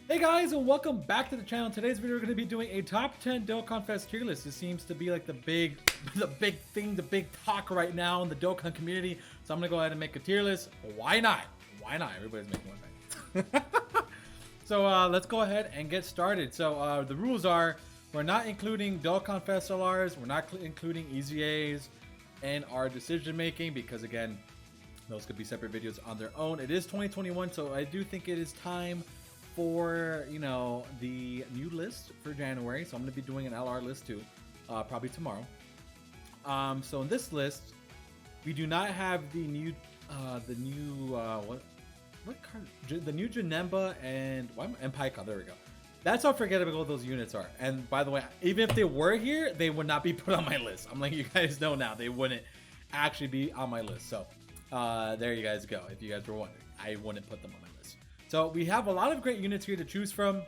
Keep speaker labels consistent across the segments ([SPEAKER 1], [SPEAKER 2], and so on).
[SPEAKER 1] Hey guys, and welcome back to the channel. Today's video we're going to be doing a top 10 Dokkan Fest tier list. This seems to be like the big thing, the big talk right now in the Dokkan community. So I'm going to go ahead and make a tier list. Why not? Why not? Everybody's making one right. So let's go ahead and get started. So the rules are we're not including Dokkan Fest LRs, we're not including EZAs in our decision making because again, those could be separate videos on their own. It is 2021, so I do think it is time for, you know, the new list for January. So I'm going to be doing an LR list too, probably tomorrow. So in this list, we do not have the new what card? The new Janemba and Paika. There we go. That's how forgettable those units are. And by the way, even if they were here, they would not be put on my list. I'm letting you guys know now, they wouldn't actually be on my list. So there you guys go. If you guys were wondering, I wouldn't put them on my list. So we have a lot of great units here to choose from.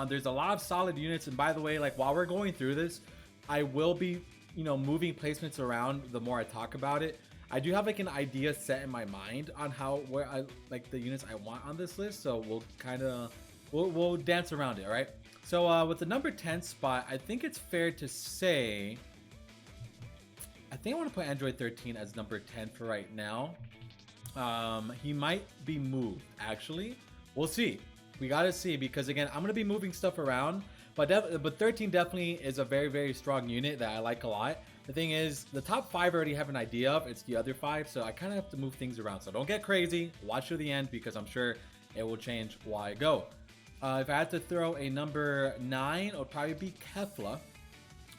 [SPEAKER 1] There's a lot of solid units. And by the way, like while we're going through this, I will be, you know, moving placements around the more I talk about it. I do have like an idea set in my mind on where I like the units I want on this list. So we'll kind of, we'll dance around it. All right. So with the number 10 spot, I think it's fair to say, I think I want to put Android 13 as number 10 for right now. He might be moved, actually. We'll see. We gotta see, because again, I'm gonna be moving stuff around, but 13 definitely is a very, very strong unit that I like a lot. The thing is, the top 5 I already have an idea of. It's the other 5, so I kind of have to move things around. So don't get crazy. Watch to the end, because I'm sure it will change while I go. If I had to throw a number 9, it would probably be Kefla.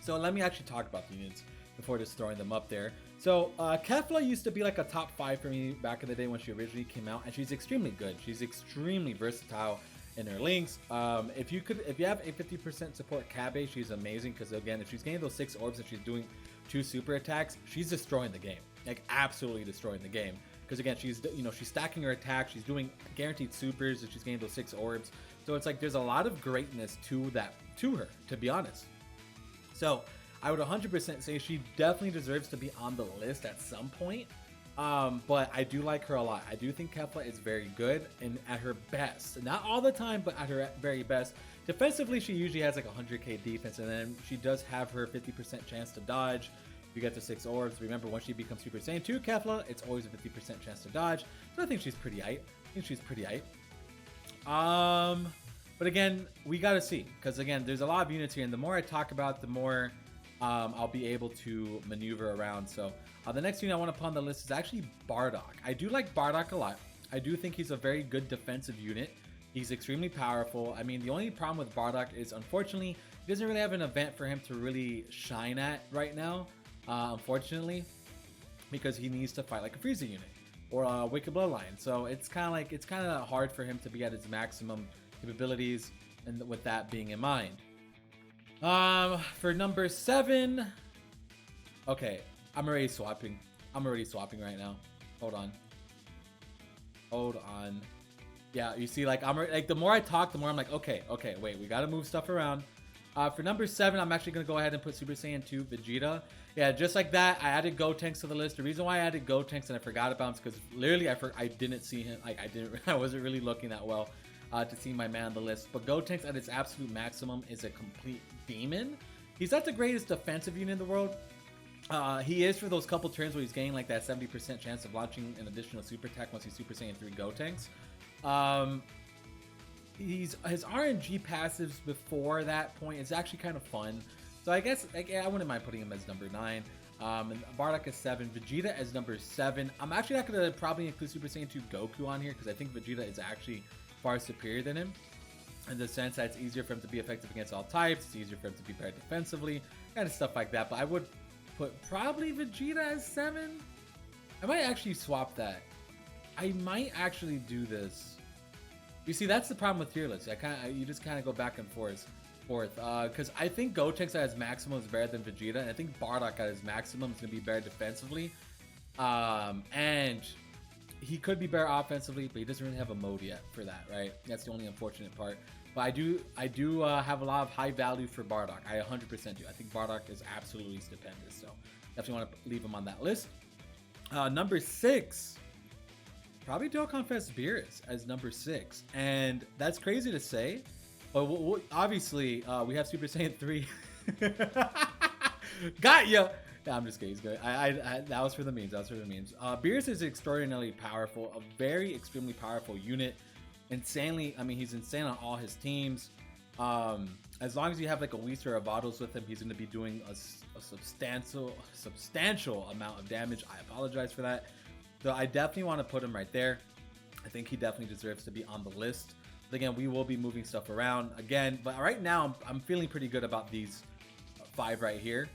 [SPEAKER 1] So let me actually talk about the units before just throwing them up there. So Kefla used to be like a top 5 for me back in the day when she originally came out, and she's extremely good. She's extremely versatile in her links. If you have a 50% support Kabe, she's amazing, because again, if she's getting those 6 orbs and she's doing 2 super attacks, she's destroying the game, like absolutely destroying the game. Because again, she's stacking her attack, she's doing guaranteed supers, and she's getting those 6 orbs. So it's like there's a lot of greatness to her, to be honest. So I would 100% say she definitely deserves to be on the list at some point. But I do like her a lot. I do think Kefla is very good and at her best. Not all the time, but at her very best. Defensively, she usually has like 100k defense, and then she does have her 50% chance to dodge. You get the 6 orbs. Remember, once she becomes Super Saiyan 2 Kefla, it's always a 50% chance to dodge. So I think she's pretty aight. But again, we gotta see, because again, there's a lot of units here, and the more I talk about, the more I'll be able to maneuver around. So the next unit I want to put on the list is actually Bardock. I do like Bardock a lot. I do think he's a very good defensive unit. He's extremely powerful. I mean, the only problem with Bardock is, unfortunately, he doesn't really have an event for him to really shine at right now, unfortunately, because he needs to fight like a Frieza unit or a Wicked Bloodline. So it's kind of hard for him to be at his maximum capabilities, and with that being in mind. For number 7, okay, I'm already swapping right now. Hold on. Yeah, you see, like the more I talk, the more I'm like, okay, wait, we gotta move stuff around. For number 7, I'm actually gonna go ahead and put Super Saiyan 2 Vegeta. Yeah, just like that, I added Gotenks to the list. The reason why I added Gotenks and I forgot about him is because literally I didn't see him. Like I wasn't really looking that well to see my man on the list. But Gotenks at its absolute maximum is a complete demon. He's not the greatest defensive unit in the world. He is for those couple turns where he's getting like that 70% chance of launching an additional super attack once he's Super Saiyan 3 Gotenks. His RNG passives before that point is actually kind of fun. So I guess I wouldn't mind putting him as number 9. And Bardock is 7, Vegeta as number 7. I'm actually not going to probably include Super Saiyan 2 Goku on here, because I think Vegeta is actually far superior than him, in the sense that it's easier for him to be effective against all types, it's easier for him to be better defensively, kind of stuff like that. But I would put probably Vegeta as 7. I might actually swap that. I might actually do this. You see, that's the problem with tier lists. You just kind of go back and forth. Because I think Gotenks at his maximum is better than Vegeta, and I think Bardock at his maximum is going to be better defensively. And he could be better offensively, but he doesn't really have a mode yet for that, right? That's the only unfortunate part. But I do have a lot of high value for Bardock. I 100% do. I think Bardock is absolutely stupendous. So definitely want to leave him on that list. Number 6. probably Dokkan Fest Beerus as number 6. And that's crazy to say, but obviously we have Super Saiyan 3. Got ya! No, I'm just kidding. He's good. That was for the memes. That was for the memes. Beerus is extraordinarily powerful, a very extremely powerful unit. Insanely, I mean, he's insane on all his teams. As long as you have like a Whis or a Vados with him, he's going to be doing a substantial amount of damage. I apologize for that. So I definitely want to put him right there. I think he definitely deserves to be on the list. But again, we will be moving stuff around again. But right now, I'm feeling pretty good about these 5 right here.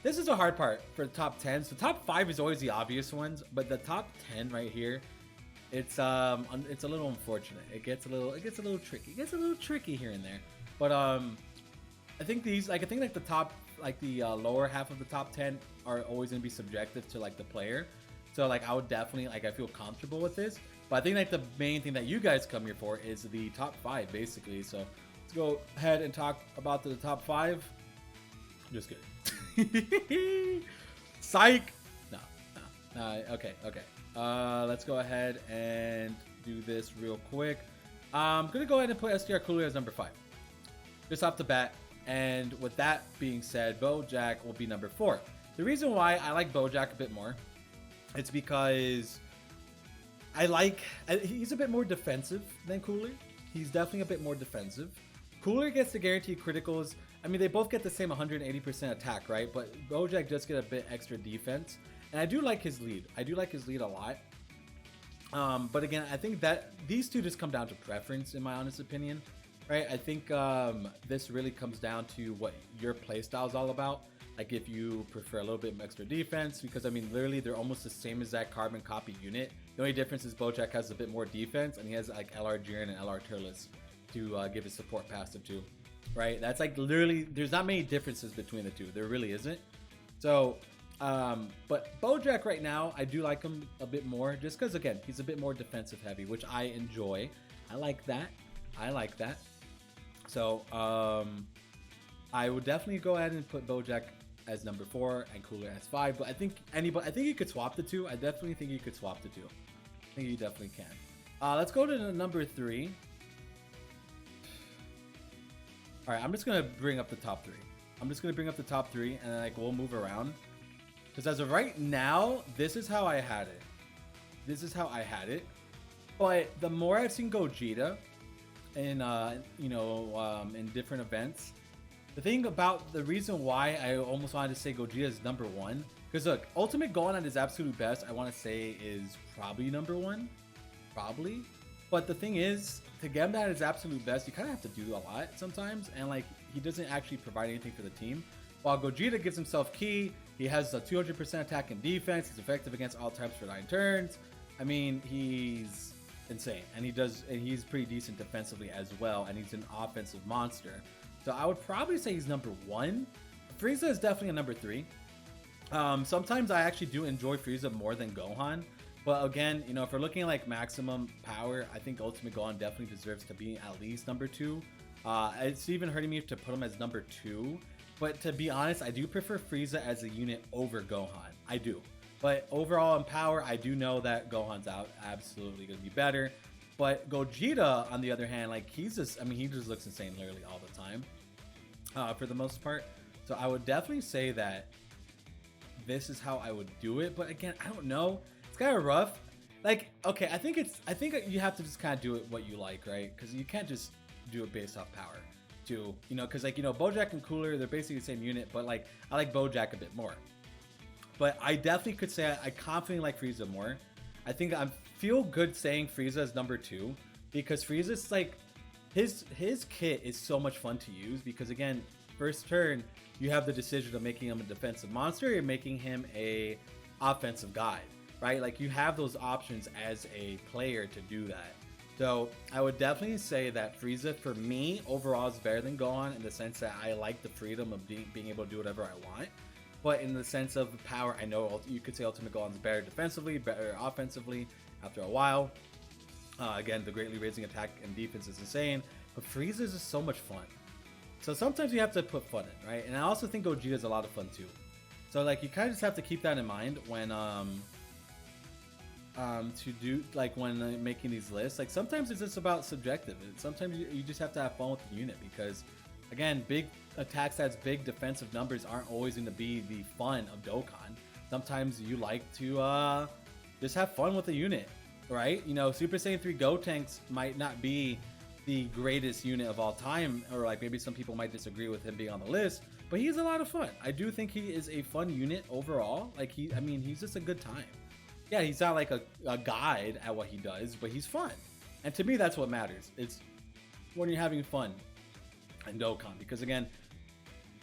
[SPEAKER 1] This is a hard part for the top 10. So top 5 is always the obvious ones, but the top 10 right here, it's a little unfortunate. It gets a little tricky. It gets a little tricky here and there. But I think these, like, the top, like the lower half of the top 10 are always gonna be subjective to like the player. So like I would definitely, like, I feel comfortable with this. But I think like the main thing that you guys come here for is the top 5 basically. So let's go ahead and talk about the top 5. Just kidding. Psych. No. Okay. Let's go ahead and do this real quick. I'm gonna go ahead and put SDR Cooler as number 5, just off the bat. And with that being said, Bojack will be number 4. The reason why I like Bojack a bit more, it's because he's a bit more defensive than Cooler. He's definitely a bit more defensive. Cooler gets the guaranteed criticals. I mean, they both get the same 180% attack, right? But Bojack does get a bit extra defense. And I do like his lead. I do like his lead a lot. But again, I think that these two just come down to preference, in my honest opinion, right? I think this really comes down to what your playstyle is all about. Like if you prefer a little bit extra defense, because I mean, literally they're almost the same exact carbon copy unit. The only difference is Bojack has a bit more defense, and he has like LR Jiren and LR Tur'S to give his support passive to, right? That's like literally, there's not many differences between the two. There really isn't. So, but Bojack right now, I do like him a bit more, just because again, he's a bit more defensive heavy, which I enjoy. I like that. So, I would definitely go ahead and put Bojack as number 4 and Cooler as 5. But I think you could swap the two. I definitely think you could swap the two. I think you definitely can. Let's go to the number 3. All right, I'm just gonna bring up the top 3. And then like we'll move around. Because as of right now, this is how I had it. But the more I've seen Gogeta in in different events, the reason why I almost wanted to say Gogeta is number 1, because look, Ultimate Gohan at his absolute best, I want to say is probably number 1, probably. But the thing is, to get him at his absolute best, you kind of have to do a lot sometimes, and like he doesn't actually provide anything for the team. While Gogeta gives himself key, he has a 200% attack and defense. He's effective against all types for 9 turns. I mean, he's insane, and he's pretty decent defensively as well, and he's an offensive monster. So I would probably say he's number 1. Frieza is definitely a number 3. Sometimes I actually do enjoy Frieza more than Gohan. But again, if we're looking at like maximum power, I think Ultimate Gohan definitely deserves to be at least number 2. It's even hurting me to put him as number 2. But to be honest, I do prefer Frieza as a unit over Gohan. I do. But overall in power, I do know that Gohan's absolutely going to be better. But Gogeta, on the other hand, like he just looks insane literally all the time, for the most part. So I would definitely say that this is how I would do it. But again, I don't know. It's kind of rough. Like, okay, I think you have to just kind of do it what you like, right? Because you can't just do it based off power, too. Because like Bojack and Cooler, they're basically the same unit, but like I like Bojack a bit more. But I definitely could say I confidently like Frieza more. I think I feel good saying Frieza is number 2, because Frieza's like his kit is so much fun to use, because again, first turn you have the decision of making him a defensive monster or making him a offensive guide, right? Like you have those options as a player to do that. So I would definitely say that Frieza for me overall is better than Gohan, in the sense that I like the freedom of being able to do whatever I want. But in the sense of power, I know you could say Ultimate Gohan's better defensively, better offensively after a while. Again, the greatly raising attack and defense is insane. But Frieza is just so much fun. So sometimes you have to put fun in, right? And I also think Gogeta is a lot of fun too. So like you kind of just have to keep that in mind when to do like when making these lists. Like sometimes it's just about subjective, and sometimes you just have to have fun with the unit because, again, big attack stats, big defensive numbers aren't always going to be the fun of Dokkan. Sometimes you like to just have fun with the unit, right? You know, Super Saiyan 3 Gotenks might not be the greatest unit of all time, or like maybe some people might disagree with him being on the list, but he's a lot of fun. I do think he is a fun unit overall. Like I mean, he's just a good time. Yeah, he's not like a guide at what he does, but he's fun. And to me, that's what matters. It's when you're having fun in Dokkan. Because again,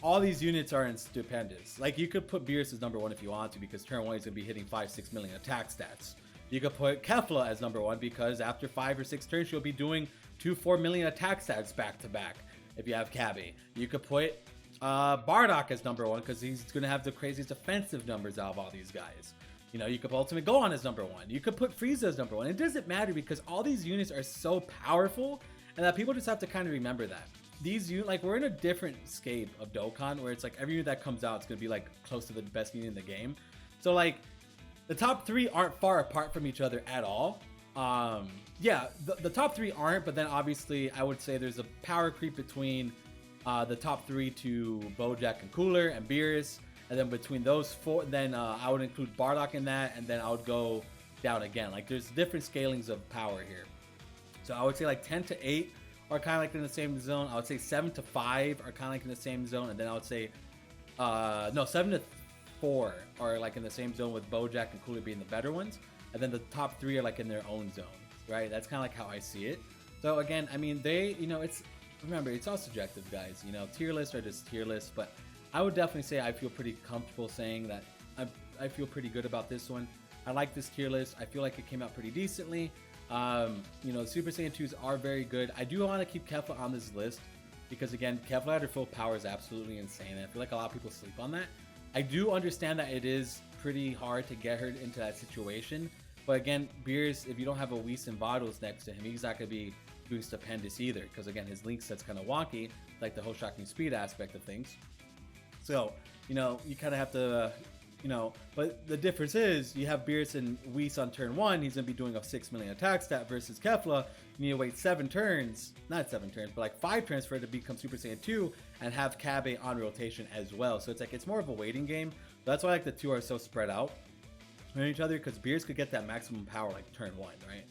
[SPEAKER 1] all these units are in stupendous. Like you could put Beerus as number 1 if you want to, because turn 1 he's going to be hitting 5-6 million attack stats. You could put Kefla as number 1 because after 5 or 6 turns, she'll be doing 2-4 million attack stats back to back if you have Cabby. You could put Bardock as number 1 because he's going to have the craziest defensive numbers out of all these guys. You know, you could ultimately go on as number 1. You could put Frieza as number 1. It doesn't matter because all these units are so powerful, and that people just have to kind of remember that. These units, like, we're in a different scape of Dokkan where it's like every unit that comes out is going to be like close to the best unit in the game. So like the top 3 aren't far apart from each other at all. Yeah, the top 3 aren't, but then obviously I would say there's a power creep between the top 3 to Bojack and Cooler and Beerus. And then between those 4, then I would include Bardock in that, and then I would go down again. Like there's different scalings of power here. So I would say like 10 to 8 are kind of like in the same zone. I would say 7 to 5 are kind of like in the same zone, and then I would say no, 7 to 4 are like in the same zone with Bojack and Cooler being the better ones, and then the top 3 are like in their own zones, right? That's kind of like how I see it. So again, I mean, they, you know, remember, it's all subjective, guys. You know, tier lists are just tier lists, but I would definitely say I feel pretty comfortable saying that I feel pretty good about this one. I like this tier list. I feel like it came out pretty decently. You know, Super Saiyan 2s are very good. I do want to keep Kefla on this list because, again, Kefla at her full power is absolutely insane. I feel like a lot of people sleep on that. I do understand that it is pretty hard to get her into that situation. But again, Beerus, if you don't have a Whis and Vados next to him, he's not going to be doing stupendous either. Because, again, his link set's kind of wonky, like the whole shocking speed aspect of things. So, you know, you kind of have to, you know, but the difference is you have Beerus and Whis on turn 1. He's going to be doing a 6 million attack stat versus Kefla. You need to wait 7 turns, not 7 turns, but like 5 turns for it to become Super Saiyan 2 and have Cabby on rotation as well. So it's like, it's more of a waiting game. That's why like the 2 are so spread out from each other, because Beerus could get that maximum power like turn 1, right?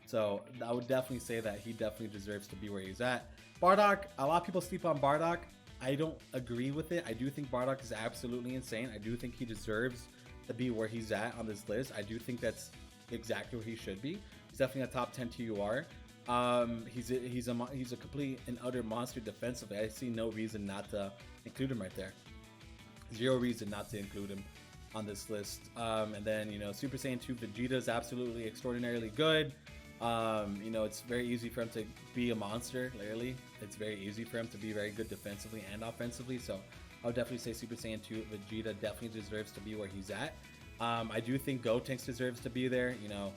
[SPEAKER 1] So I would definitely say that he definitely deserves to be where he's at. Bardock, a lot of people sleep on Bardock. I don't agree with it. I do think Bardock is absolutely insane. I do think he deserves to be where he's at on this list. I do think that's exactly where he should be. He's definitely a top 10 TUR. He's a complete and utter monster defensively. I see no reason not to include him right there. Zero reason not to include him on this list. And then, you know, Super Saiyan 2 Vegeta is absolutely extraordinarily good. You know, it's very easy for him to be a monster, literally. It's very easy for him to be very good defensively and offensively. So I would definitely say Super Saiyan 2 Vegeta definitely deserves to be where he's at. I do think Gotenks deserves to be there. You know,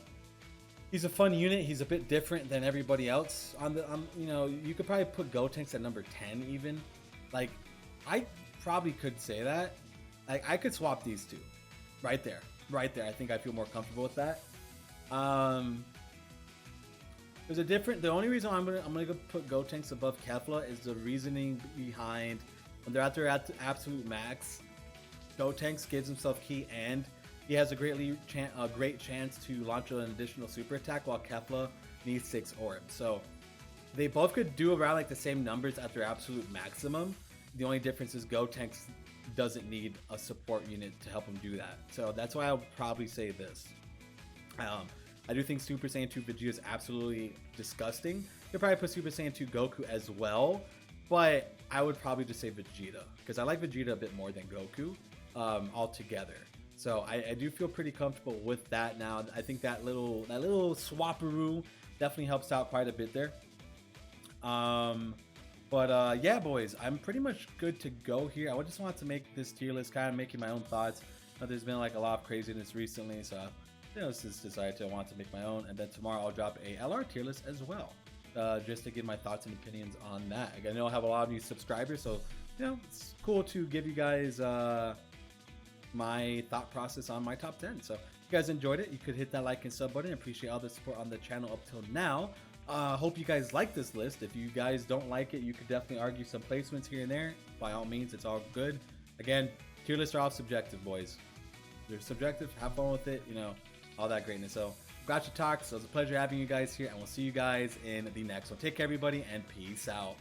[SPEAKER 1] he's a fun unit. He's a bit different than everybody else on the, you know, you could probably put Gotenks at number 10 even. Like, I probably could say that. Like, I could swap these two right there. I think I feel more comfortable with that. There's a different. The only reason I'm gonna put Gotenks above Kefla is the reasoning behind when they're at their absolute max. Gotenks gives himself ki, and he has a great chance to launch an additional super attack, while Kefla needs 6 orbs. So they both could do around like the same numbers at their absolute maximum. The only difference is Gotenks doesn't need a support unit to help him do that. So that's why I'll probably say this. I do think Super Saiyan 2 Vegeta is absolutely disgusting. You could probably put Super Saiyan 2 Goku as well, but I would probably just say Vegeta, because I like Vegeta a bit more than Goku altogether. So I do feel pretty comfortable with that now. I think that little swapperoo definitely helps out quite a bit there. Yeah, boys, I'm pretty much good to go here. I just wanted to make this tier list, kind of making my own thoughts. There's been like a lot of craziness recently, so you know, just decided I want to make my own. And then tomorrow I'll drop a LR tier list as well, just to give my thoughts and opinions on that. I know I have a lot of new subscribers, so you know, it's cool to give you guys my thought process on my top 10. So If you guys enjoyed it, you could hit that like and sub button. Appreciate all the support on the channel up till now. Hope you guys like this list. If you guys don't like it, you could definitely argue some placements here and there. By all means, it's all good. Again, tier lists are all subjective, boys. They're subjective. Have fun with it. You know, all that greatness. So, Gotcha Talks. So it was a pleasure having you guys here, and we'll see you guys in the next one. Take care, everybody, and peace out.